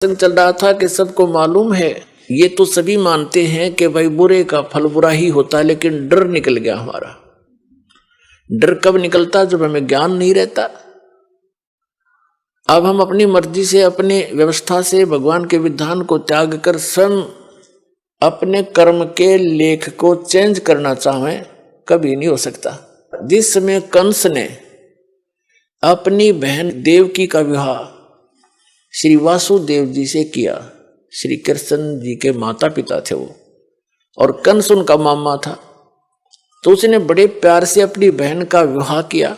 चल रहा था कि सबको मालूम है, ये तो सभी मानते हैं कि भाई बुरे का फल बुरा ही होता है, लेकिन डर निकल गया हमारा। डर कब निकलता? जब हमें ज्ञान नहीं रहता। अब हम अपनी मर्जी से, अपने व्यवस्था से भगवान के विधान को त्याग कर स्वयं अपने कर्म के लेख को चेंज करना चाहें, कभी नहीं हो सकता। जिस समय कंस ने अपनी बहन देवकी का विवाह श्री वासुदेव जी से किया, श्री कृष्ण जी के माता पिता थे वो, और कंस उनका मामा था, तो उसने बड़े प्यार से अपनी बहन का विवाह किया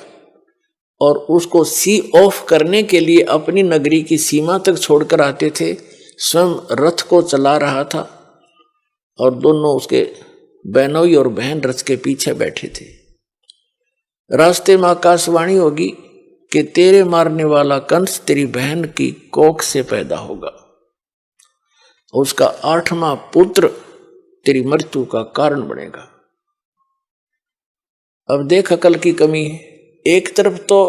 और उसको सी ऑफ करने के लिए अपनी नगरी की सीमा तक छोड़कर आते थे। स्वयं रथ को चला रहा था और दोनों उसके बहनोई और बहन रथ के पीछे बैठे थे। रास्ते में आकाशवाणी होगी कि तेरे मारने वाला कंस तेरी बहन की कोख से पैदा होगा, उसका 8वां पुत्र तेरी मृत्यु का कारण बनेगा। अब देख अकल की कमी है। एक तरफ तो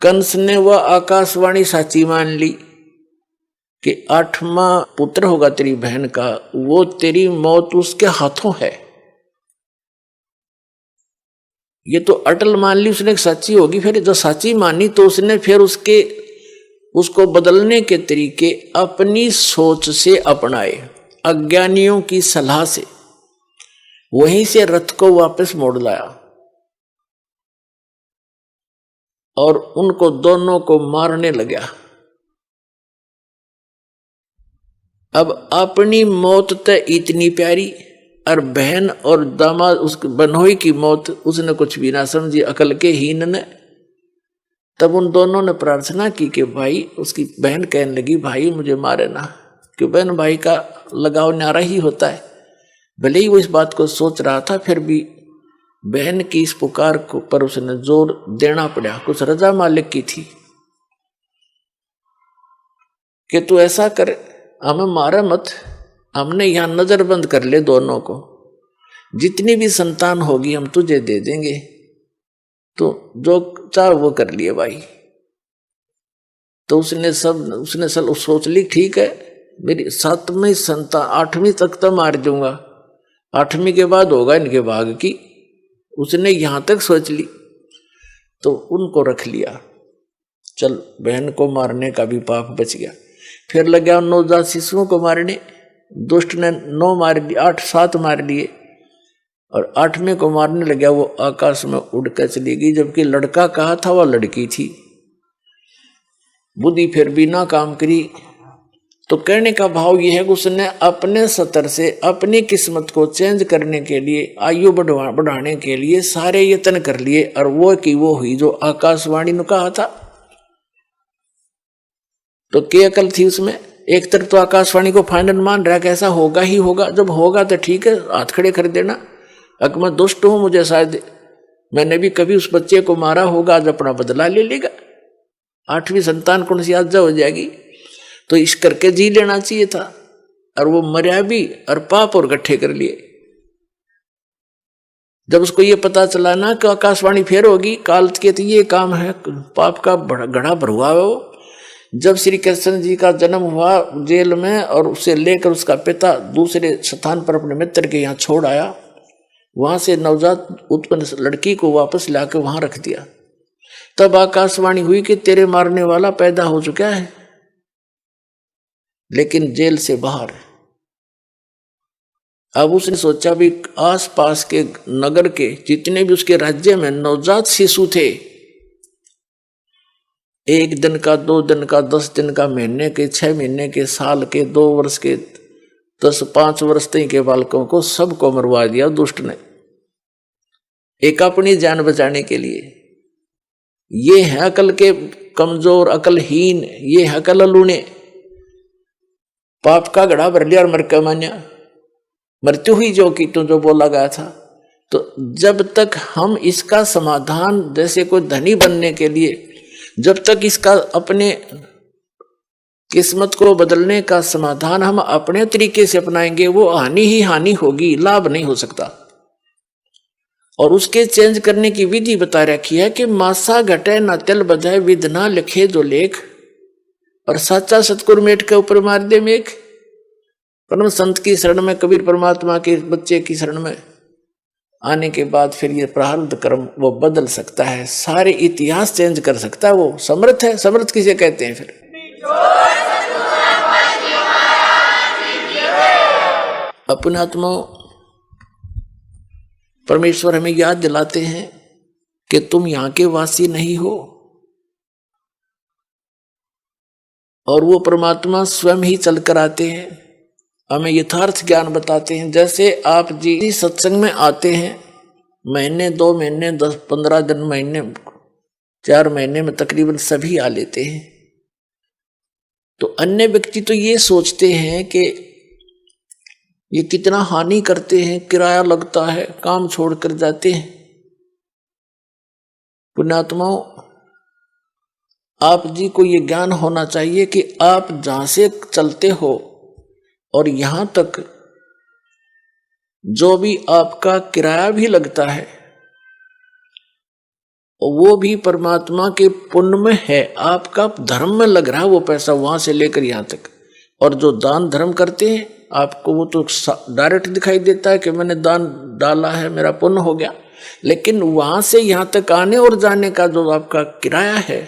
कंस ने वह आकाशवाणी साची मान ली कि 8वां पुत्र होगा तेरी बहन का, वो तेरी मौत उसके हाथों है, ये तो अटल मान ली उसने सच्ची होगी। फिर जो सच्ची मानी तो उसने फिर उसको बदलने के तरीके अपनी सोच से अपनाए, अज्ञानियों की सलाह से। वहीं से रथ को वापस मोड़ लाया और उनको दोनों को मारने लगा। अब अपनी मौत तो इतनी प्यारी, और बहन और दामाद उसके बनोई की मौत उसने कुछ भी ना समझी, अकल के हीन ने। तब उन दोनों ने प्रार्थना की कि भाई, उसकी बहन कहने लगी भाई मुझे मारे ना, क्यों बहन भाई का लगाव न्यारा ही होता है। भले ही वो इस बात को सोच रहा था, फिर भी बहन की इस पुकार को पर उसने जोर देना पड़ा। कुछ रजा मालिक की थी कि तू ऐसा कर, हमें मारा मत, हमने यहां नजर बंद कर ले दोनों को, जितनी भी संतान होगी हम तुझे दे देंगे, तो जो चाह वो कर लिए भाई। तो उसने सोच ली ठीक है, मेरी 7वीं संतान 8वीं तक तो मार दूंगा, 8वीं के बाद होगा इनके भाग की, उसने यहां तक सोच ली। तो उनको रख लिया, चल बहन को मारने का भी पाप बच गया। फिर लगा नवजात शिशुओं को मारने, दुष्ट ने 9 मार लिए, 8-7 मार लिए, और 8वें को मारने लगा। वो आकाश में उड़कर चली गई, जबकि लड़का कहा था वह लड़की थी। बुद्धि फिर भी ना काम करी। तो कहने का भाव यह है कि उसने अपने सतर से अपनी किस्मत को चेंज करने के लिए, आयु बढ़ाने के लिए सारे यत्न कर लिए, और वो की वो हुई जो आकाशवाणी ने कहा था। तो क्या अकल थी उसमें? एक तरफ तो आकाशवाणी को फाइनल मान रहा है कि ऐसा होगा ही होगा, जब होगा तो ठीक है हाथ खड़े कर देना। अगर मैं दुष्ट हूं, मुझे शायद मैंने भी कभी उस बच्चे को मारा होगा, आज अपना बदला ले लेगा, 8वीं संतान कौन सी आज्ञा हो जाएगी, तो इस करके जी लेना चाहिए था। और वो मर्या भी और पाप और इकट्ठे कर लिए। जब उसको ये पता चला ना कि आकाशवाणी फेर होगी, काल के तो ये काम है, पाप का घड़ा भरुआ है वो। जब श्री कृष्ण जी का जन्म हुआ जेल में, और उसे लेकर उसका पिता दूसरे स्थान पर अपने मित्र के यहाँ छोड़ आया, वहां से नवजात उत्पन्न लड़की को वापस लाकर वहां रख दिया। तब आकाशवाणी हुई कि तेरे मारने वाला पैदा हो चुका है, लेकिन जेल से बाहर। अब उसने सोचा भी आसपास के नगर के जितने भी उसके राज्य में नवजात शिशु थे, 1 दिन का, 2 दिन का, 10 दिन का, महीने के, 6 महीने के, साल के, 2 वर्ष के, 5 वर्ष तक के बालकों को सबको मरवा दिया दुष्ट ने, एक अपनी जान बचाने के लिए। ये है अकल के कमजोर, अकलहीन, ये है अकल लूने। पाप का घड़ा भर लिया और मर के मान्या, मृत्यु हुई जो की तो जो बोला गया था। तो जब तक हम इसका समाधान, जैसे कोई धनी बनने के लिए, जब तक इसका अपने किस्मत को बदलने का समाधान हम अपने तरीके से अपनाएंगे, वो हानि ही हानि होगी, लाभ नहीं हो सकता। और उसके चेंज करने की विधि बता रखी है कि मासा घटे न तिल बधाए, विध ना लिखे जो लेख, और साचा सतगुरु मेट के ऊपर मार दे मेघ। परम संत की शरण में, कबीर परमात्मा के बच्चे की शरण में आने के बाद फिर ये प्रारब्ध कर्म वो बदल सकता है, सारे इतिहास चेंज कर सकता है। वो समर्थ है। समर्थ किसे कहते हैं? फिर अपने आत्मा परमेश्वर हमें याद दिलाते हैं कि तुम यहां के वासी नहीं हो, और वो परमात्मा स्वयं ही चलकर आते हैं, हमें यथार्थ ज्ञान बताते हैं। जैसे आप जी सत्संग में आते हैं, महीने 2 महीने 10-15 दिन, महीने 4 महीने में तकरीबन सभी आ लेते हैं। तो अन्य व्यक्ति तो ये सोचते हैं कि ये कितना हानि करते हैं, किराया लगता है, काम छोड़कर जाते हैं। पुण्यात्माओं, आप जी को ये ज्ञान होना चाहिए कि आप जहां से चलते हो और यहां तक जो भी आपका किराया भी लगता है वो भी परमात्मा के पुण्य में है, आपका धर्म में लग रहा है वो पैसा, वहां से लेकर यहां तक। और जो दान धर्म करते हैं आपको वो तो डायरेक्ट दिखाई देता है कि मैंने दान डाला है, मेरा पुण्य हो गया, लेकिन वहां से यहां तक आने और जाने का जो आपका किराया है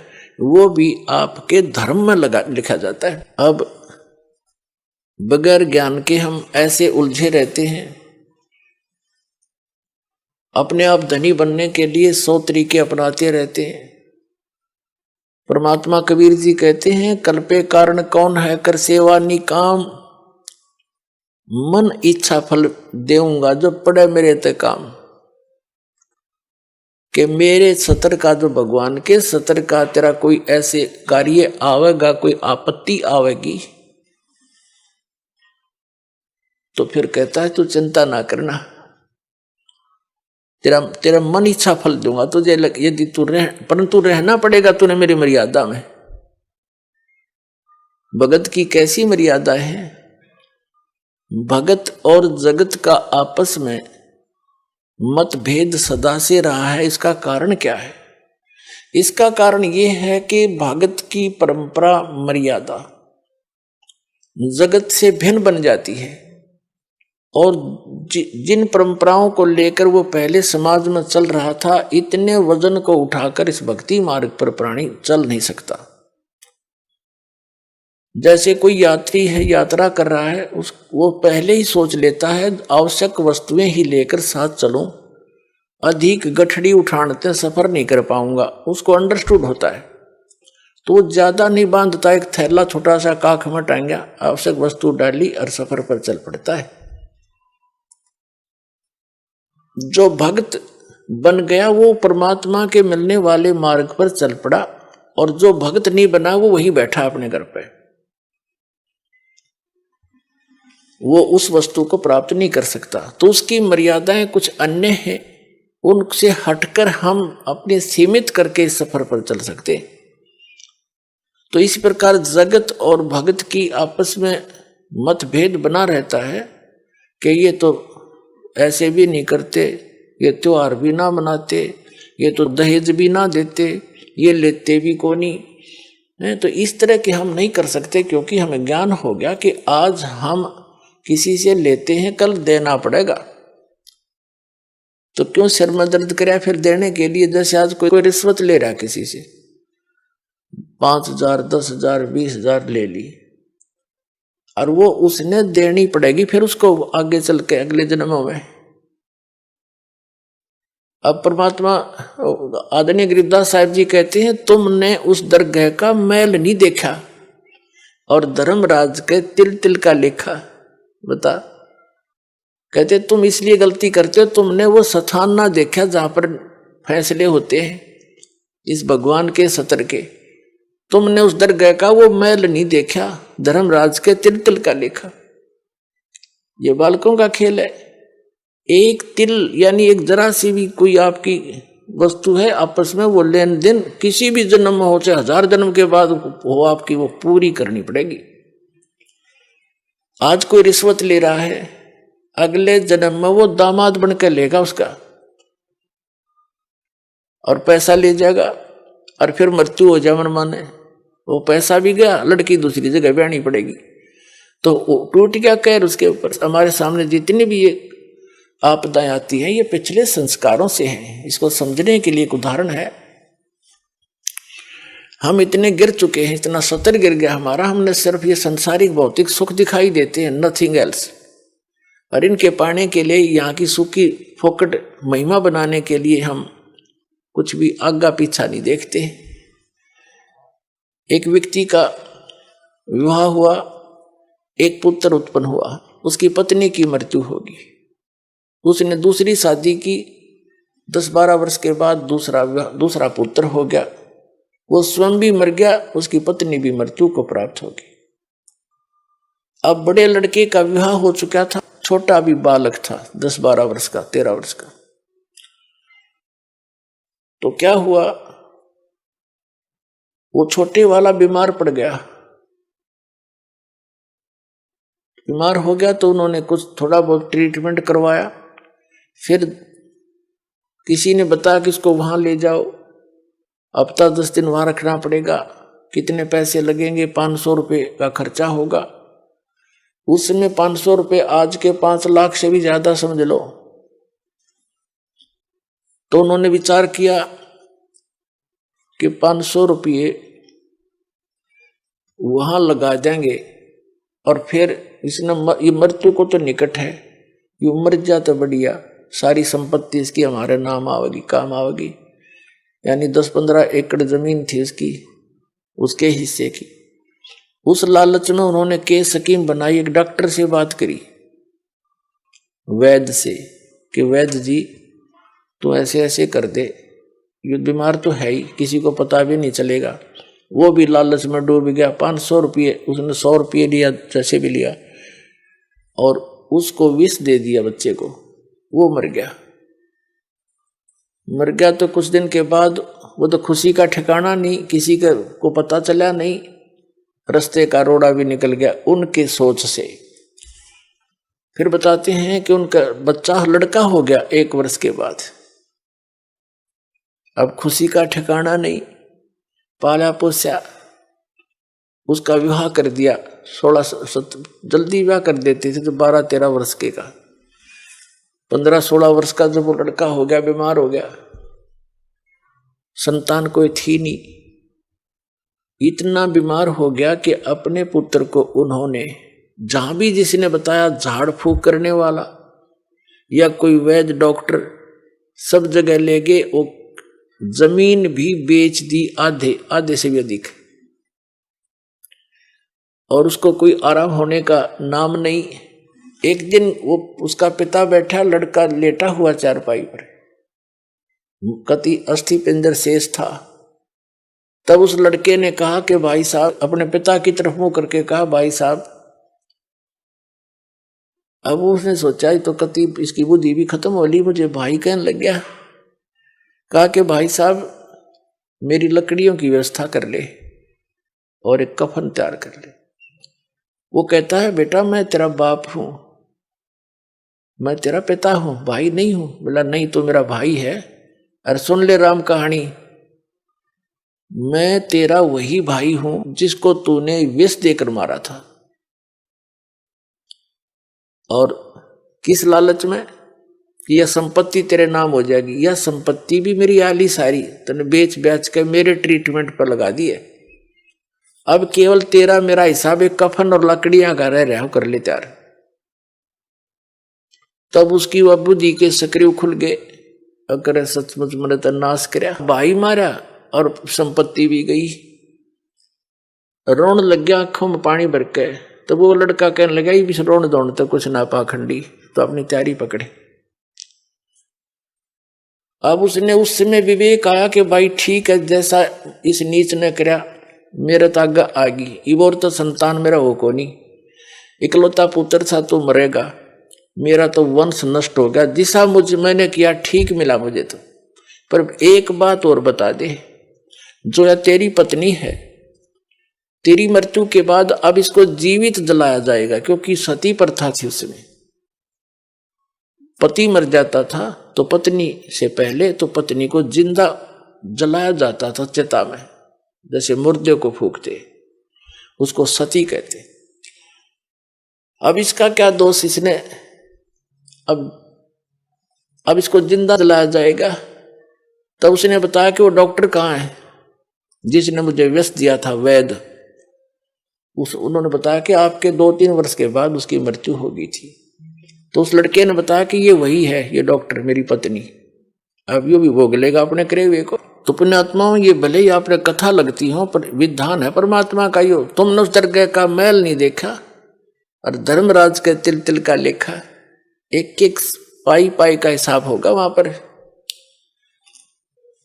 वो भी आपके धर्म में लिखा जाता है। अब बगैर ज्ञान के हम ऐसे उलझे रहते हैं, अपने आप धनी बनने के लिए 100 तरीके अपनाते रहते हैं। परमात्मा कबीर जी कहते हैं, कल्पे कारण कौन है कर सेवा निकाम, मन इच्छा फल देऊंगा जो पड़े मेरे ते काम। कि मेरे सतर का, जो भगवान के सतर का तेरा कोई ऐसे कार्य आवेगा, कोई आपत्ति आवेगी, तो फिर कहता है तू चिंता ना करना, तेरा मन इच्छा फल दूंगा तुझे। यदि तू परंतु रहना पड़ेगा तूने मेरी मर्यादा में। भगत की कैसी मर्यादा है? भगत और जगत का आपस में मतभेद सदा से रहा है। इसका कारण क्या है? इसका कारण यह है कि भगत की परंपरा मर्यादा जगत से भिन्न बन जाती है, और जिन परंपराओं को लेकर वो पहले समाज में चल रहा था, इतने वजन को उठाकर इस भक्ति मार्ग पर प्राणी चल नहीं सकता। जैसे कोई यात्री है, यात्रा कर रहा है, वो पहले ही सोच लेता है आवश्यक वस्तुएं ही लेकर साथ चलूं, अधिक गठड़ी उठाने सफर नहीं कर पाऊंगा, उसको अंडरस्टूड होता है, तो वो ज्यादा नहीं बांधता, एक थैला छोटा सा काख में टांगा, आवश्यक वस्तु डाली और सफर पर चल पड़ता है। जो भक्त बन गया वो परमात्मा के मिलने वाले मार्ग पर चल पड़ा, और जो भक्त नहीं बना वो वहीं बैठा अपने घर पे, वो उस वस्तु को प्राप्त नहीं कर सकता। तो उसकी मर्यादाएं कुछ अन्य हैं, उनसे हटकर हम अपने सीमित करके इस सफर पर चल सकते। तो इसी प्रकार जगत और भगत की आपस में मतभेद बना रहता है कि ये तो ऐसे भी नहीं करते, ये त्योहार भी ना मनाते, ये तो दहेज भी ना देते, ये लेते भी को नहीं। तो इस तरह के हम नहीं कर सकते, क्योंकि हमें ज्ञान हो गया कि आज हम किसी से लेते हैं, कल देना पड़ेगा। तो क्यों सिर में दर्द कराया फिर देने के लिए? जैसे आज कोई रिश्वत ले रहा है किसी से, 5,000 10,000 20,000 ले ली, और वो उसने देनी पड़ेगी फिर उसको आगे चल के अगले जन्मों में। अब परमात्मा आदरणीय गरीबदास साहिब जी कहते हैं, तुमने उस दरगाह का मैल नहीं देखा और धर्मराज के तिल तिल का लेखा। बता, कहते तुम इसलिए गलती करते हो, तुमने वो स्थान ना देखा जहां पर फैसले होते हैं इस भगवान के सतर के। तुमने उस दरगाह का वो मैल नहीं देखा, धर्मराज के तिल तिल का लेखा। ये बालकों का खेल है। एक तिल यानी एक जरा सी भी कोई आपकी वस्तु है, आपस में वो लेन देन किसी भी जन्म में हो, चाहे 1000 जन्म के बाद हो, आपकी वो पूरी करनी पड़ेगी। आज कोई रिश्वत ले रहा है, अगले जन्म में वो दामाद बनकर लेगा उसका और पैसा ले जाएगा, और फिर मृत्यु हो जाए मन माने, वो पैसा भी गया, लड़की दूसरी जगह ब्याहनी पड़ेगी। तो टूट गया कहर उसके ऊपर। हमारे सामने जितनी भी ये आपदाएं आती हैं ये पिछले संस्कारों से हैं। इसको समझने के लिए एक उदाहरण है। हम इतने गिर चुके हैं, इतना सतर गिर गया हमारा, हमने सिर्फ ये संसारिक भौतिक सुख दिखाई देते हैं, नथिंग एल्स। और इनके पाने के लिए, यहाँ की सुख की फोकट महिमा बनाने के लिए हम कुछ भी आगा पीछा नहीं देखते। एक व्यक्ति का विवाह हुआ, एक पुत्र उत्पन्न हुआ, उसकी पत्नी की मृत्यु होगी, उसने दूसरी शादी की, 10-12 वर्ष के बाद दूसरा पुत्र हो गया, वो स्वयं भी मर गया, उसकी पत्नी भी मृत्यु को प्राप्त होगी। अब बड़े लड़के का विवाह हो चुका था, छोटा भी बालक था, 10-12 वर्ष का, 13 वर्ष का। तो क्या हुआ, वो छोटे वाला बीमार पड़ गया। बीमार हो गया तो उन्होंने कुछ थोड़ा बहुत ट्रीटमेंट करवाया। फिर किसी ने बताया कि इसको वहां ले जाओ, हफ्ता 10 दिन वहां रखना पड़ेगा, कितने पैसे लगेंगे, 500 रुपये का खर्चा होगा। उस समय 500 रुपये आज के 5 लाख से भी ज्यादा समझ लो। तो उन्होंने विचार किया कि 500 रुपये वहां लगा देंगे और फिर इसने ये मृत्यु को तो निकट है, ये मर जा तो बढ़िया, सारी संपत्ति इसकी हमारे नाम आवेगी, काम आवेगी। यानी 10-15 एकड़ जमीन थी उसकी, उसके हिस्से की। उस लालच में उन्होंने केस स्कीम बनाई। एक डॉक्टर से बात करी, वैद्य से, कि वैद्य जी तो ऐसे ऐसे कर दे, ये बीमार तो है ही, किसी को पता भी नहीं चलेगा। वो भी लालच में डूब गया। 500 रुपये, उसने 100 रुपये लिया, जैसे भी लिया, और उसको विष दे दिया बच्चे को, वो मर गया। मर गया तो कुछ दिन के बाद वो तो खुशी का ठिकाना नहीं, किसी को पता चला नहीं, रास्ते का रोड़ा भी निकल गया उनके सोच से। फिर बताते हैं कि उनका बच्चा लड़का हो गया 1 वर्ष के बाद। अब खुशी का ठिकाना नहीं, पाला पोसा, उसका विवाह कर दिया। 16 जल्दी विवाह कर देते थे तो 12-13 वर्ष के का, 15-16 वर्ष का जब वो लड़का हो गया, बीमार हो गया, संतान कोई थी नहीं, इतना बीमार हो गया कि अपने पुत्र को उन्होंने जहां भी जिसने बताया, झाड़ फूक करने वाला या कोई वैद्य डॉक्टर, सब जगह ले गए। वो जमीन भी बेच दी, आधे से भी अधिक, और उसको कोई आराम होने का नाम नहीं। एक दिन वो उसका पिता बैठा, लड़का लेटा हुआ चारपाई पर, कति अस्थि पिंजर शेष था। तब उस लड़के ने कहा कि भाई साहब, अपने पिता की तरफ मुंह करके कहा, भाई साहब। अब उसने सोचा तो कति इसकी बुद्धि भी खत्म हो ली, मुझे भाई कहने लग गया। कहा कि भाई साहब, मेरी लकड़ियों की व्यवस्था कर ले और एक कफन तैयार कर ले। वो कहता है, बेटा मैं तेरा बाप हूं, मैं तेरा पिता हूं, भाई नहीं हूं। बोला, नहीं तो मेरा भाई है। अरे सुन ले राम कहानी, मैं तेरा वही भाई हूं जिसको तूने विष देकर मारा था। और किस लालच में कि यह संपत्ति तेरे नाम हो जाएगी। यह संपत्ति भी मेरी आली सारी तूने बेच बेच के मेरे ट्रीटमेंट पर लगा दी है। अब केवल तेरा मेरा हिसाब एक कफन और लकड़ियां का रह रहा कर ले तैयार। तब उसकी वह बुद्धि के सक्रिय खुल गए, अगर सचमुच मैंने तो नाश करया, भाई मारा और संपत्ति भी गई। रोन लग गया, आंखों में पानी भर के। तो वो लड़का कहने लगा, ये भी रोन दौड़ तो कुछ ना पाखंडी, तो अपनी तैयारी पकड़े। अब उसने उस समय विवेक आया कि भाई ठीक है, जैसा इस नीच ने करया, मेरे तो आगे आगी, इवोर तो संतान मेरा हो को नहीं, इकलौता पुत्र था तो मरेगा, मेरा तो वंश नष्ट हो गया। जिसा मुझे मैंने किया ठीक मिला मुझे तो। पर एक बात और बता दे, जो या तेरी पत्नी है, तेरी मृत्यु के बाद अब इसको जीवित जलाया जाएगा, क्योंकि सती प्रथा थी उसमें। पति मर जाता था तो पत्नी से पहले तो पत्नी को जिंदा जलाया जाता था चिता में। जैसे मुर्दे को फूकते, उसको सती कहते। अब इसका क्या दोष, इसने अब इसको जिंदा जलाया जाएगा। तब उसने बताया कि वो डॉक्टर कहाँ है जिसने मुझे व्यस्त दिया था, वैद्य। उन्होंने बताया कि आपके 2-3 वर्ष के बाद उसकी मृत्यु हो गई थी। तो उस लड़के ने बताया कि ये वही है, ये डॉक्टर मेरी पत्नी, अब यो भी भोग लेगा अपने करे हुए को। तो पुण्यात्माओं, ये भले ही आपने कथा लगती हो, पर विधान है परमात्मा का। यो तुमने उस दरगाह का मैल नहीं देखा, और धर्मराज के तिल तिल का लेखा, एक एक पाई पाई का हिसाब होगा वहां पर।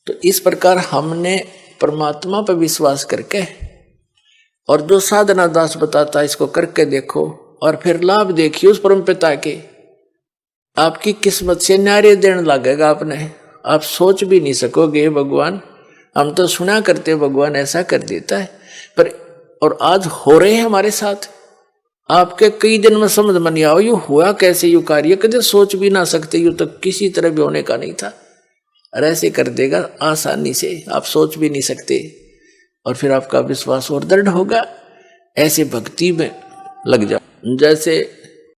तो इस प्रकार हमने परमात्मा पर विश्वास करके, और जो साधना दास बताता है इसको करके देखो, और फिर लाभ देखिए उस परम पिता के। आपकी किस्मत से न्यारे देने लगेगा आपने, आप सोच भी नहीं सकोगे भगवान, हम तो सुना करते भगवान ऐसा कर देता है, पर और आज हो रहे हैं हमारे साथ। आपके कई दिन में समझ में नहीं आओ यू हुआ कैसे, यू कार्य कदे सोच भी ना सकते, यू तो किसी तरह भी होने का नहीं था, और ऐसे कर देगा आसानी से, आप सोच भी नहीं सकते। और फिर आपका विश्वास और दृढ़ होगा, ऐसे भक्ति में लग जाओ। जैसे